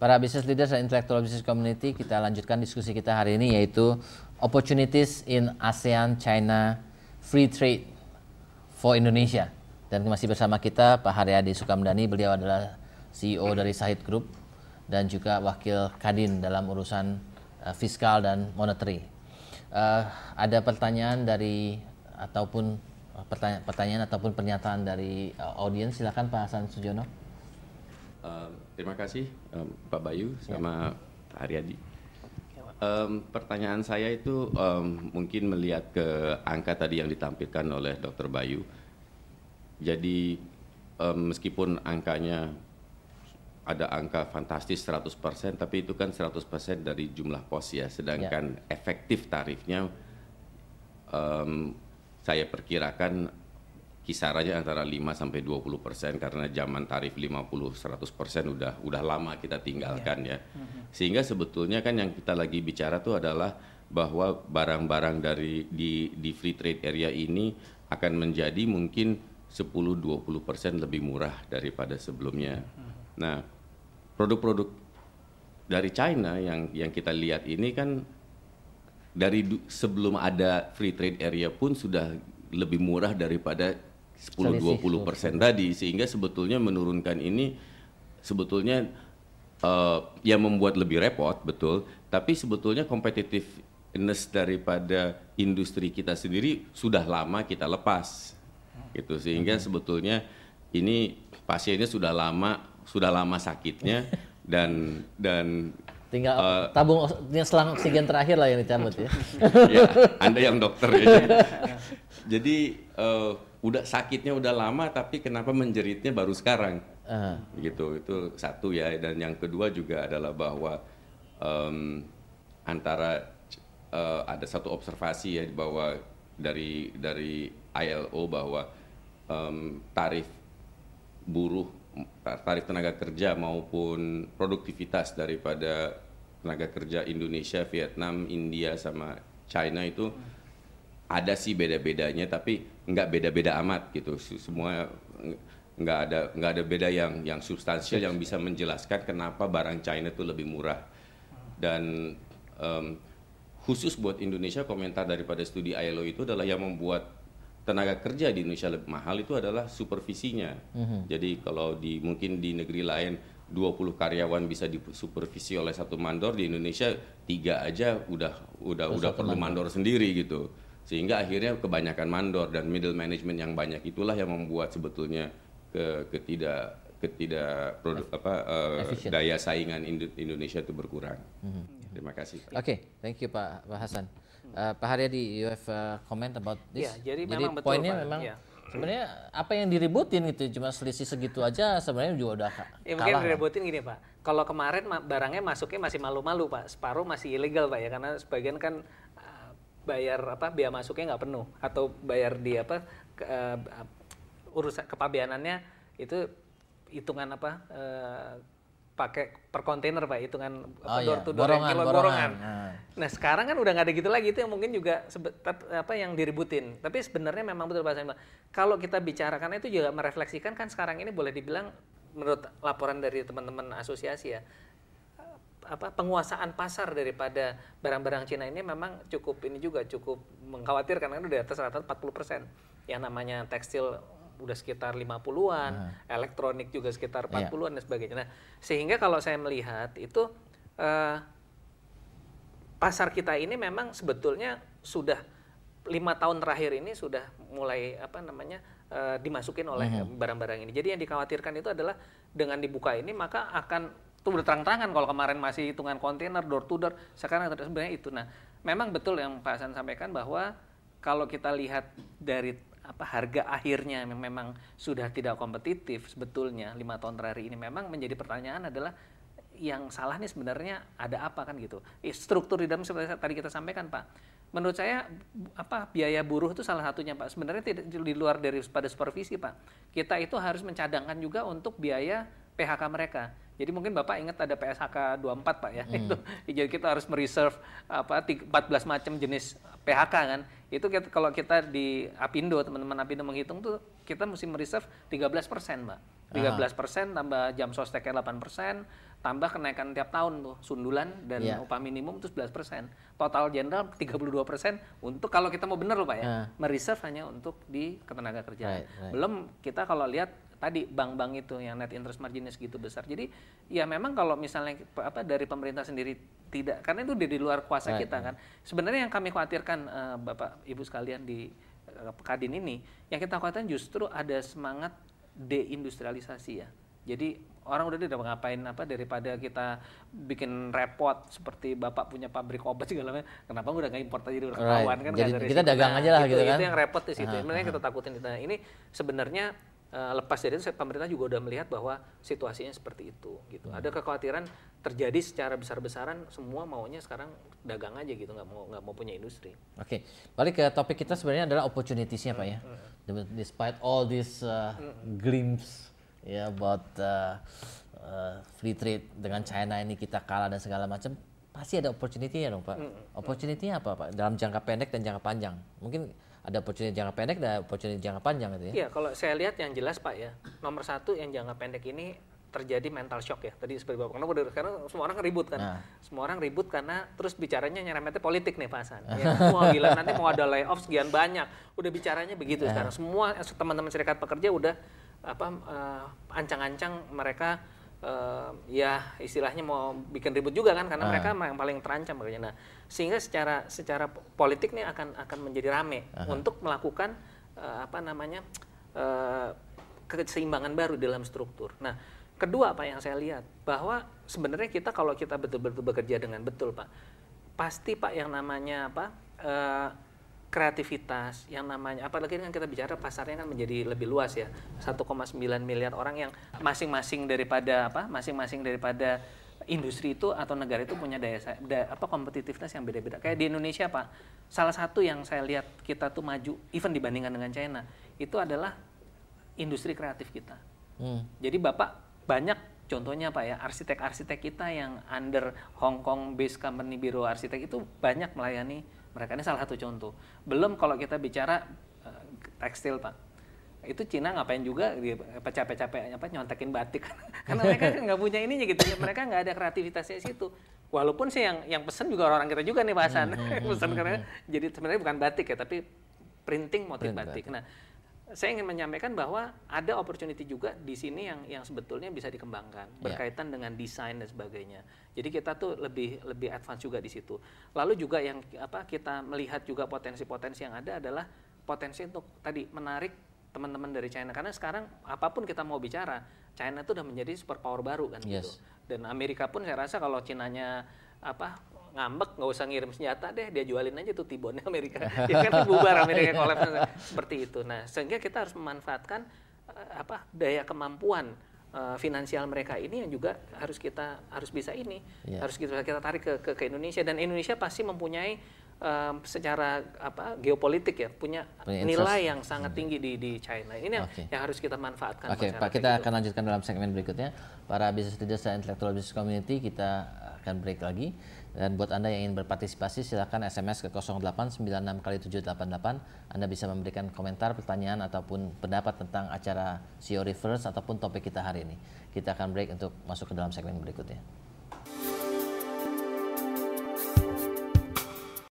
para business leaders dan intellectual business community, kita lanjutkan diskusi kita hari ini yaitu opportunities in ASEAN China Free Trade for Indonesia. Dan masih bersama kita Pak Haryadi Sukamdhani, beliau adalah CEO dari Sahid Group dan juga Wakil Kadin dalam urusan fiskal dan monetary. Ada pertanyaan dari ataupun pertanyaan ataupun pernyataan dari audiens, silakan Pak Hasan Sujono. Terima kasih Pak Bayu sama Pak Haryadi. Pertanyaan saya itu mungkin melihat ke angka tadi yang ditampilkan oleh Dr. Bayu. Jadi meskipun angkanya ada angka fantastis 100%, tapi itu kan 100% dari jumlah pos ya, sedangkan efektif tarifnya saya perkirakan kisarannya antara 5-20% karena zaman tarif 50-100% udah lama kita tinggalkan ya. Sehingga sebetulnya kan yang kita lagi bicara tuh adalah bahwa barang-barang di free trade area ini akan menjadi mungkin 10-20% lebih murah daripada sebelumnya. Nah, produk-produk dari China yang kita lihat ini kan dari sebelum ada free trade area pun sudah lebih murah daripada 10-20% tadi, sehingga sebetulnya menurunkan ini sebetulnya yang membuat lebih repot, betul, tapi sebetulnya competitiveness daripada industri kita sendiri sudah lama kita lepas gitu, sehingga sebetulnya ini pasiennya sudah lama sakitnya dan tinggal tabung selang oksigen terakhir lah yang dicabut ya. Ya, Anda yang dokter ya. Jadi sakitnya udah lama, tapi kenapa menjeritnya baru sekarang? Gitu, itu satu ya. Dan yang kedua juga adalah bahwa ada satu observasi ya bahwa dari ILO bahwa tarif tenaga kerja maupun produktivitas daripada tenaga kerja Indonesia, Vietnam, India sama China itu ada sih beda-bedanya, tapi nggak beda-beda amat gitu. Semua nggak ada beda yang substansial yang bisa menjelaskan kenapa barang China itu lebih murah. Dan khusus buat Indonesia, komentar daripada studi ILO itu adalah yang membuat tenaga kerja di Indonesia lebih mahal itu adalah supervisinya. Jadi kalau mungkin di negeri lain 20 karyawan bisa disupervisi oleh satu mandor, di Indonesia 3 aja udah perlu mandor sendiri gitu. Sehingga akhirnya kebanyakan mandor dan middle management yang banyak itulah yang membuat sebetulnya daya saingan Indonesia itu berkurang. Terima kasih. Oke, thank you Pak Hasan. Pak Haryadi, you have a comment about this? Ya, jadi memang betul, poinnya memang sebenarnya apa yang diributin gitu, cuma selisih segitu aja sebenarnya juga udah kalah. Mungkin diributin gini Pak, kalau kemarin barangnya masuknya masih malu-malu Pak, separuh masih ilegal Pak ya, karena sebagian kan bayar biaya masuknya nggak penuh atau bayar di urusan kepabeanannya itu hitungan pakai per kontainer Pak, hitungan door to door borongan. Nah sekarang kan udah nggak ada gitu lagi, itu yang mungkin juga yang diributin. Tapi sebenarnya memang betul Pak Saimah, kalau kita bicara karena itu juga merefleksikan kan sekarang ini boleh dibilang menurut laporan dari teman-teman asosiasi ya, penguasaan pasar daripada barang-barang Cina ini memang cukup mengkhawatirkan karena udah di atas rata-rata 40%. Yang namanya tekstil udah sekitar 50-an, elektronik juga sekitar 40-an dan sebagainya. Nah, sehingga kalau saya melihat itu pasar kita ini memang sebetulnya sudah 5 tahun terakhir ini sudah mulai dimasukin oleh barang-barang ini. Jadi yang dikhawatirkan itu adalah dengan dibuka ini maka akan itu berterang-terangan, kalau kemarin masih hitungan kontainer door to door, sekarang sebenarnya itu. Nah, memang betul yang Pak Hasan sampaikan bahwa kalau kita lihat dari harga akhirnya memang sudah tidak kompetitif sebetulnya 5 tahun terakhir ini, memang menjadi pertanyaan adalah yang salah nih sebenarnya ada apa kan gitu. Struktur di dalam seperti tadi kita sampaikan Pak. Menurut saya biaya buruh itu salah satunya Pak. Sebenarnya tidak di luar daripada supervisi Pak. Kita itu harus mencadangkan juga untuk biaya PHK mereka. Jadi mungkin Bapak ingat ada PSHK 24 Pak ya. Itu jadi kita harus mereserve 14 macam jenis PHK kan. Itu kalau kita di Apindo, teman-teman Apindo menghitung tuh kita mesti mereserve 13% Pak. 13% tambah jam sosteknya 8%, tambah kenaikan tiap tahun tuh sundulan dan upah minimum itu 11%. Total general 32% untuk kalau kita mau benar loh Pak ya, mereserve hanya untuk di ketenaga kerjaan. Belum kita kalau lihat tadi bank-bank itu yang net interest marginnya segitu besar. Jadi ya memang kalau misalnya dari pemerintah sendiri tidak, karena itu di luar kuasa kita kan. Sebenarnya yang kami khawatirkan Bapak Ibu sekalian di Kadin ini, yang kita khawatirkan justru ada semangat deindustrialisasi ya. Jadi orang udah ngapain daripada kita bikin repot seperti Bapak punya pabrik obat segala macam, kenapa udah nggak import aja udah ketahuan kan? Jadi kita dagang aja lah gitu kan. Itu yang repot di situ. Sebenarnya kita takutin. Nah, ini sebenarnya lepas dari itu pemerintah juga udah melihat bahwa situasinya seperti itu gitu. Ada kekhawatiran terjadi secara besar-besaran, semua maunya sekarang dagang aja gitu, nggak mau punya industri. Oke, balik ke topik kita sebenarnya adalah opportunities-nya Pak ya. Despite all these glimpse about free trade dengan China ini kita kalah dan segala macam, pasti ada opportunity-nya dong Pak. Opportunity-nya apa Pak? Dalam jangka pendek dan jangka panjang. Mungkin ada opportunity jangka pendek dan opportunity jangka panjang gitu ya. Iya, kalau saya lihat yang jelas Pak ya, nomor satu yang jangka pendek ini terjadi mental shock ya. Tadi seperti Bapak, karena semua orang ribut kan. Semua orang ribut karena terus bicaranya nyeremetnya politik nih Pak Hasan. Ya, wah gila nanti mau ada layoff sekian banyak. Udah bicaranya begitu sekarang. Semua teman-teman serikat pekerja udah ancang-ancang mereka ya istilahnya mau bikin ribut juga kan, karena mereka yang paling terancam makanya. Nah, sehingga secara politik nih akan menjadi rame untuk melakukan keseimbangan baru dalam struktur. Nah, kedua Pak yang saya lihat bahwa sebenarnya kita kalau kita betul-betul bekerja dengan betul Pak, pasti Pak yang namanya kreativitas, yang namanya apalagi kan kita bicara pasarnya kan menjadi lebih luas ya, 1,9 miliar orang yang masing-masing daripada industri itu atau negara itu punya daya kompetitiveness yang beda-beda. Kayak di Indonesia Pak, salah satu yang saya lihat kita tuh maju even dibandingkan dengan China itu adalah industri kreatif kita. Jadi Bapak banyak contohnya Pak ya, arsitek-arsitek kita yang under Hong Kong based company biro arsitek itu banyak melayani mereka. Ini salah satu contoh. Belum kalau kita bicara tekstil Pak, itu Cina ngapain juga capek-capek nyontekin batik karena mereka nggak punya ininya gitu, mereka nggak ada kreativitasnya di situ. Walaupun sih yang pesen juga orang kita juga nih Pak Hasan, pesen karena jadi sebenarnya bukan batik ya, tapi printing motif batik. Nah, saya ingin menyampaikan bahwa ada opportunity juga di sini yang sebetulnya bisa dikembangkan berkaitan dengan desain dan sebagainya. Jadi kita tuh lebih advance juga di situ. Lalu juga yang kita melihat juga potensi-potensi yang ada adalah potensi untuk tadi menarik teman-teman dari China, karena sekarang apapun kita mau bicara, China itu udah menjadi superpower baru kan gitu. Dan Amerika pun saya rasa kalau Cinanya ngambek nggak usah ngirim senjata deh, dia jualin aja tuh T-bone Amerika. Ya kan bubar Amerika collapse seperti itu. Nah, sehingga kita harus memanfaatkan daya kemampuan finansial mereka ini yang juga harus bisa harus kita tarik ke Indonesia, dan Indonesia pasti mempunyai secara geopolitik ya punya nilai yang sangat tinggi di China. Ini yang harus kita manfaatkan. Oke, Pak, kita akan lanjutkan dalam segmen berikutnya. Para business leaders dan intellectual business community, kita akan break lagi. Dan buat Anda yang ingin berpartisipasi, silakan SMS ke 0896 kali 788. Anda bisa memberikan komentar, pertanyaan, ataupun pendapat tentang acara CEO Reverse ataupun topik kita hari ini. Kita akan break untuk masuk ke dalam segmen berikutnya.